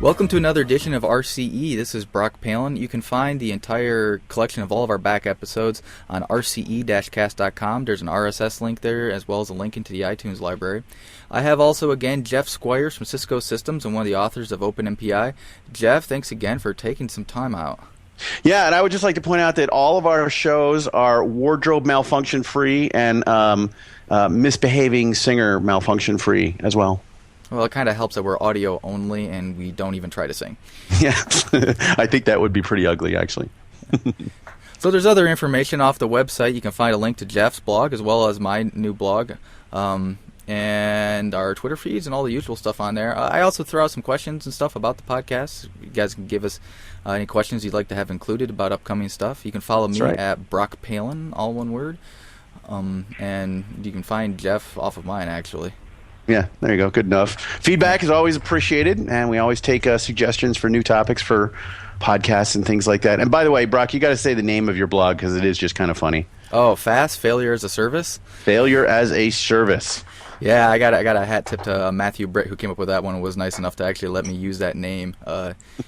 Welcome to another edition of RCE. This is Brock Palen. You can find the entire collection of all of our back episodes on rce-cast.com. There's an RSS link there, as well as a link into the iTunes library. I have also, again, Jeff Squyres from Cisco Systems and one of the authors of Open MPI. Jeff, thanks again for taking some time out. Yeah, and I would just like to point out that all of our shows are wardrobe malfunction free and misbehaving singer malfunction free as well. Well, it kind of helps that we're audio only and we don't even try to sing. Yeah, I think that would be pretty ugly, actually. So there's other information off the website. You can find a link to Jeff's blog as well as my new blog and our Twitter feeds and all the usual stuff on there. I also throw out some questions and stuff about the podcast. You guys can give us any questions you'd like to have included about upcoming stuff. You can follow me at Brock Palen, all one word. And you can find Jeff off of mine, actually. Yeah, there you go. Good enough. Feedback is always appreciated, and we always take suggestions for new topics for podcasts and things like that. And by the way, Brock, you got to say the name of your blog because it is just kind of funny. Oh, FAST, Failure as a Service? Failure as a Service. Yeah, I got a hat tip to Matthew Britt, who came up with that one and was nice enough to actually let me use that name.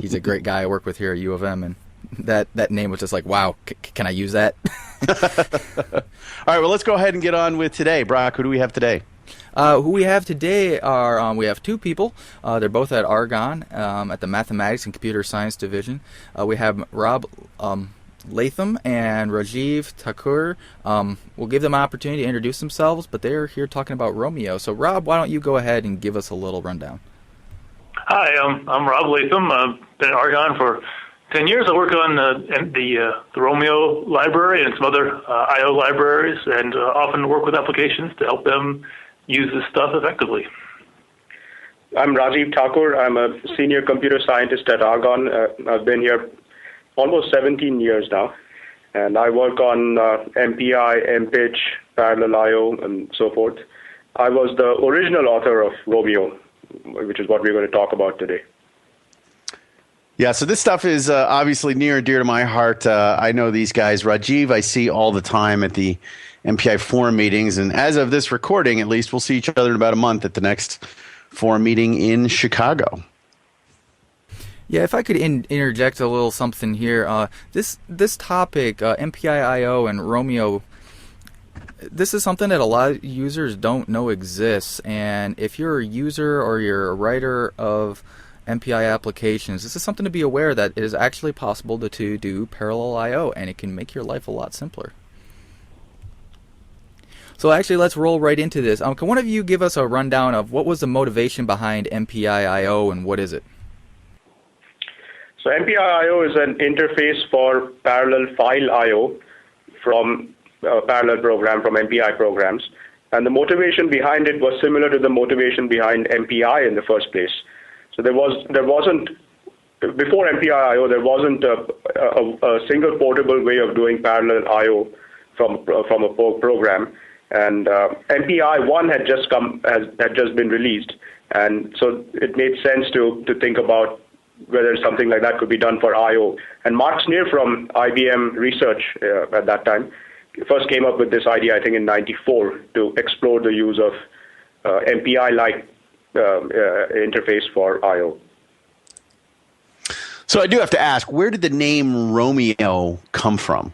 He's a great guy I work with here at U of M, and that name was just like, wow, can I use that? All right, well, let's go ahead and get on with today. Brock, who do we have today? Who we have today are, we have two people. They're both at Argonne at the Mathematics and Computer Science Division. We have Rob Latham and Rajeev Thakur. We'll give them an opportunity to introduce themselves, but they're here talking about Romio. So, Rob, why don't you go ahead and give us a little rundown? Hi, I'm Rob Latham. I've been at Argonne for 10 years. I work on the Romio library and some other I/O libraries, and often work with applications to help them use this stuff effectively. I'm Rajeev Thakur. I'm a senior computer scientist at Argonne. I've been here almost 17 years now, and I work on MPI, MPICH, Parallel I/O, and so forth. I was the original author of Romio, which is what we're going to talk about today. Yeah, so this stuff is obviously near and dear to my heart. I know these guys. Rajeev, I see all the time at the MPI forum meetings, and as of this recording, at least, we'll see each other in about a month at the next forum meeting in Chicago. Yeah, if I could interject a little something here. This topic, MPI-IO and Romio, this is something that a lot of users don't know exists, and if you're a user or you're a writer of MPI applications, this is something to be aware that it is actually possible to do parallel I/O, and it can make your life a lot simpler. So actually, let's roll right into this. Can one of you give us a rundown of what was the motivation behind MPI-IO and what is it? So MPI-IO is an interface for parallel file I/O from a parallel program, from MPI programs. And the motivation behind it was similar to the motivation behind MPI in the first place. So there wasn't, before MPI-IO, there wasn't a single portable way of doing parallel I/O from a program. And MPI-1 had just been released, and so it made sense to think about whether something like that could be done for I/O. And Mark Sneer from IBM Research at that time first came up with this idea, I think in '94, to explore the use of MPI-like interface for I/O. So I do have to ask, where did the name Romio come from?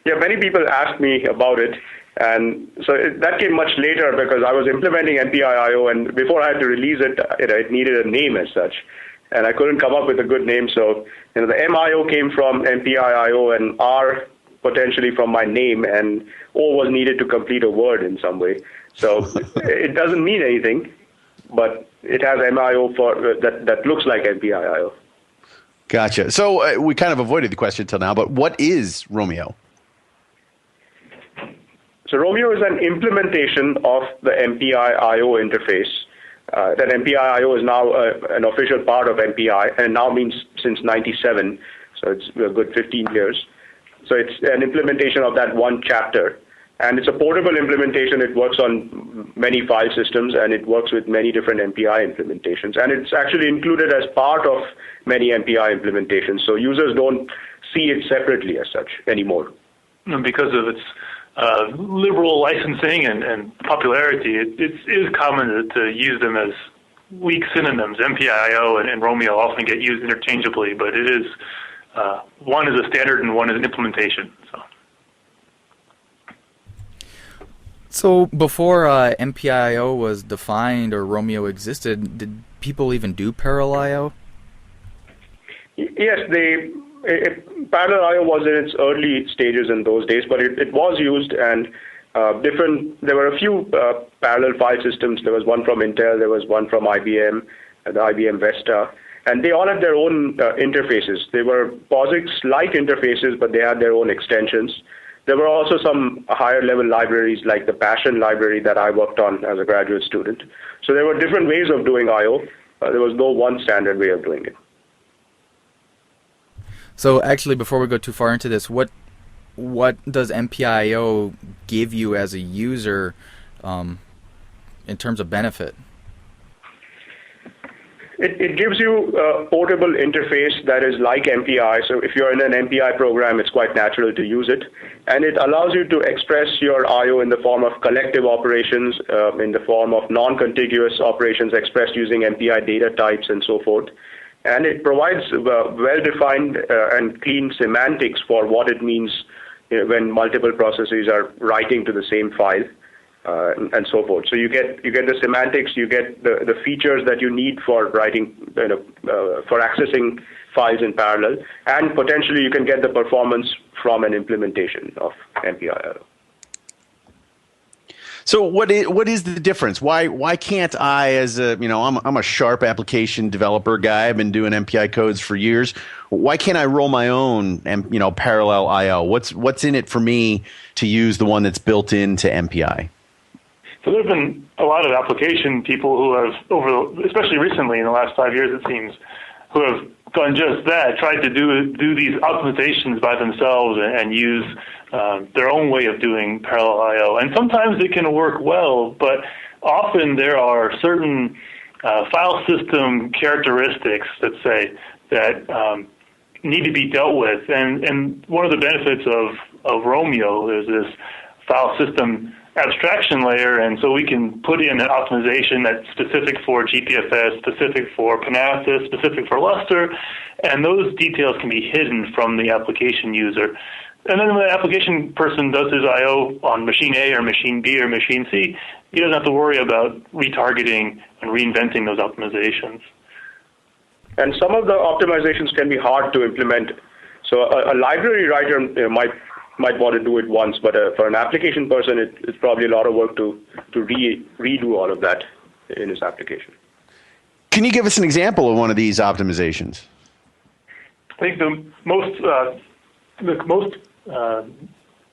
Yeah, many people asked me about it, and so that came much later because I was implementing MPI-IO, and before I had to release it, it needed a name as such, and I couldn't come up with a good name. So the MIO came from MPI-IO, and R potentially from my name, and O was needed to complete a word in some way. So it doesn't mean anything, but it has MIO for that looks like MPI-IO. Gotcha. So we kind of avoided the question until now, but what is Romio? So Romio is an implementation of the MPI-IO interface. That MPI-IO is now an official part of MPI, and now means since '97, so it's a good 15 years. So it's an implementation of that one chapter. And it's a portable implementation. It works on many file systems, and it works with many different MPI implementations. And it's actually included as part of many MPI implementations. So users don't see it separately as such anymore. And because of its liberal licensing and popularity, it is common to use them as weak synonyms. MPI-IO and Romio often get used interchangeably, but it is one is a standard and one is an implementation. So before MPI-IO was defined or Romio existed, did people even do parallel I/O? Yes, parallel I/O was in its early stages in those days, but it was used, and there were a few parallel file systems. There was one from Intel, there was one from IBM, the IBM Vesta, and they all had their own interfaces. They were POSIX-like interfaces, but they had their own extensions. There were also some higher-level libraries like the Passion library that I worked on as a graduate student. So there were different ways of doing I/O. There was no one standard way of doing it. So actually, before we go too far into this, what does MPI-IO give you as a user in terms of benefit? It gives you a portable interface that is like MPI. So if you're in an MPI program, it's quite natural to use it. And it allows you to express your I/O in the form of collective operations, in the form of non-contiguous operations expressed using MPI data types and so forth. And it provides well-defined and clean semantics for what it means when multiple processes are writing to the same file. And so forth. So you get the semantics, you get the features that you need for writing, for accessing files in parallel, and potentially you can get the performance from an implementation of MPI-IO. So what is the difference? Why can't I, as I'm a sharp application developer guy. I've been doing MPI codes for years. Why can't I roll my own parallel I/O? What's in it for me to use the one that's built into MPI? So there have been a lot of application people who have, especially recently in the last 5 years it seems, who have done just that, tried to do these optimizations by themselves and use their own way of doing parallel I/O. And sometimes it can work well, but often there are certain file system characteristics, let's say, that need to be dealt with. And one of the benefits of Romio is this file system abstraction layer, and so we can put in an optimization that's specific for GPFS, specific for Panasys, specific for Lustre, and those details can be hidden from the application user. And then when the application person does his I/O on machine A or machine B or machine C, he doesn't have to worry about retargeting and reinventing those optimizations. And some of the optimizations can be hard to implement. So a library writer might want to do it once, but for an application person, it's probably a lot of work to redo all of that in his application. Can you give us an example of one of these optimizations? I think the most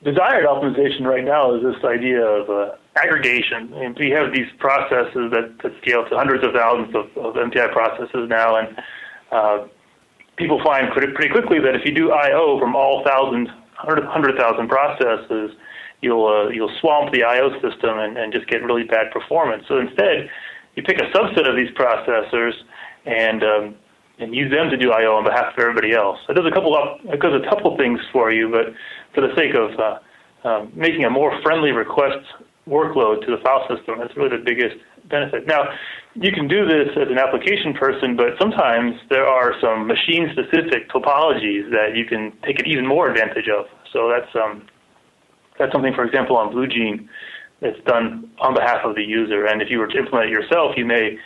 desired optimization right now is this idea of aggregation. And we have these processes that scale to hundreds of thousands of MPI processes now, and people find pretty quickly that if you do I/O from all 100,000 processes, you'll swamp the I/O system and just get really bad performance. So instead, you pick a subset of these processors and use them to do I/O on behalf of everybody else. It does a couple things for you, but for the sake of making a more friendly request workload to the file system, that's really the biggest benefit. Now, you can do this as an application person, but sometimes there are some machine-specific topologies that you can take even more advantage of. So that's something, for example, on BlueJean that's done on behalf of the user. And if you were to implement it yourself, you may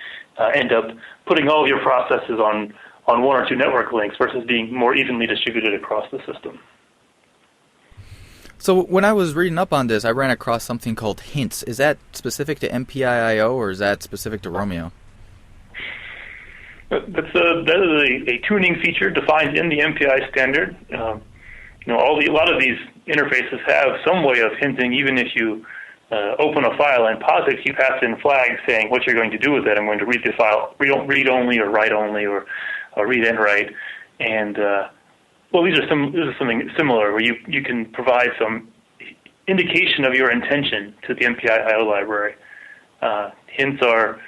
end up putting all of your processes on one or two network links versus being more evenly distributed across the system. So when I was reading up on this, I ran across something called hints. Is that specific to MPI-IO or is that specific to Romio? That is a tuning feature defined in the MPI standard. A lot of these interfaces have some way of hinting, even if you open a file in POSIX, you pass in flags saying what you're going to do with it. I'm going to read the file, read only or write only, or read and write. And this is something similar where you can provide some indication of your intention to the MPI-IO library. Hints are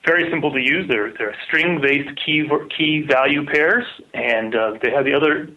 very simple to use. They're string-based key value pairs, and they have the other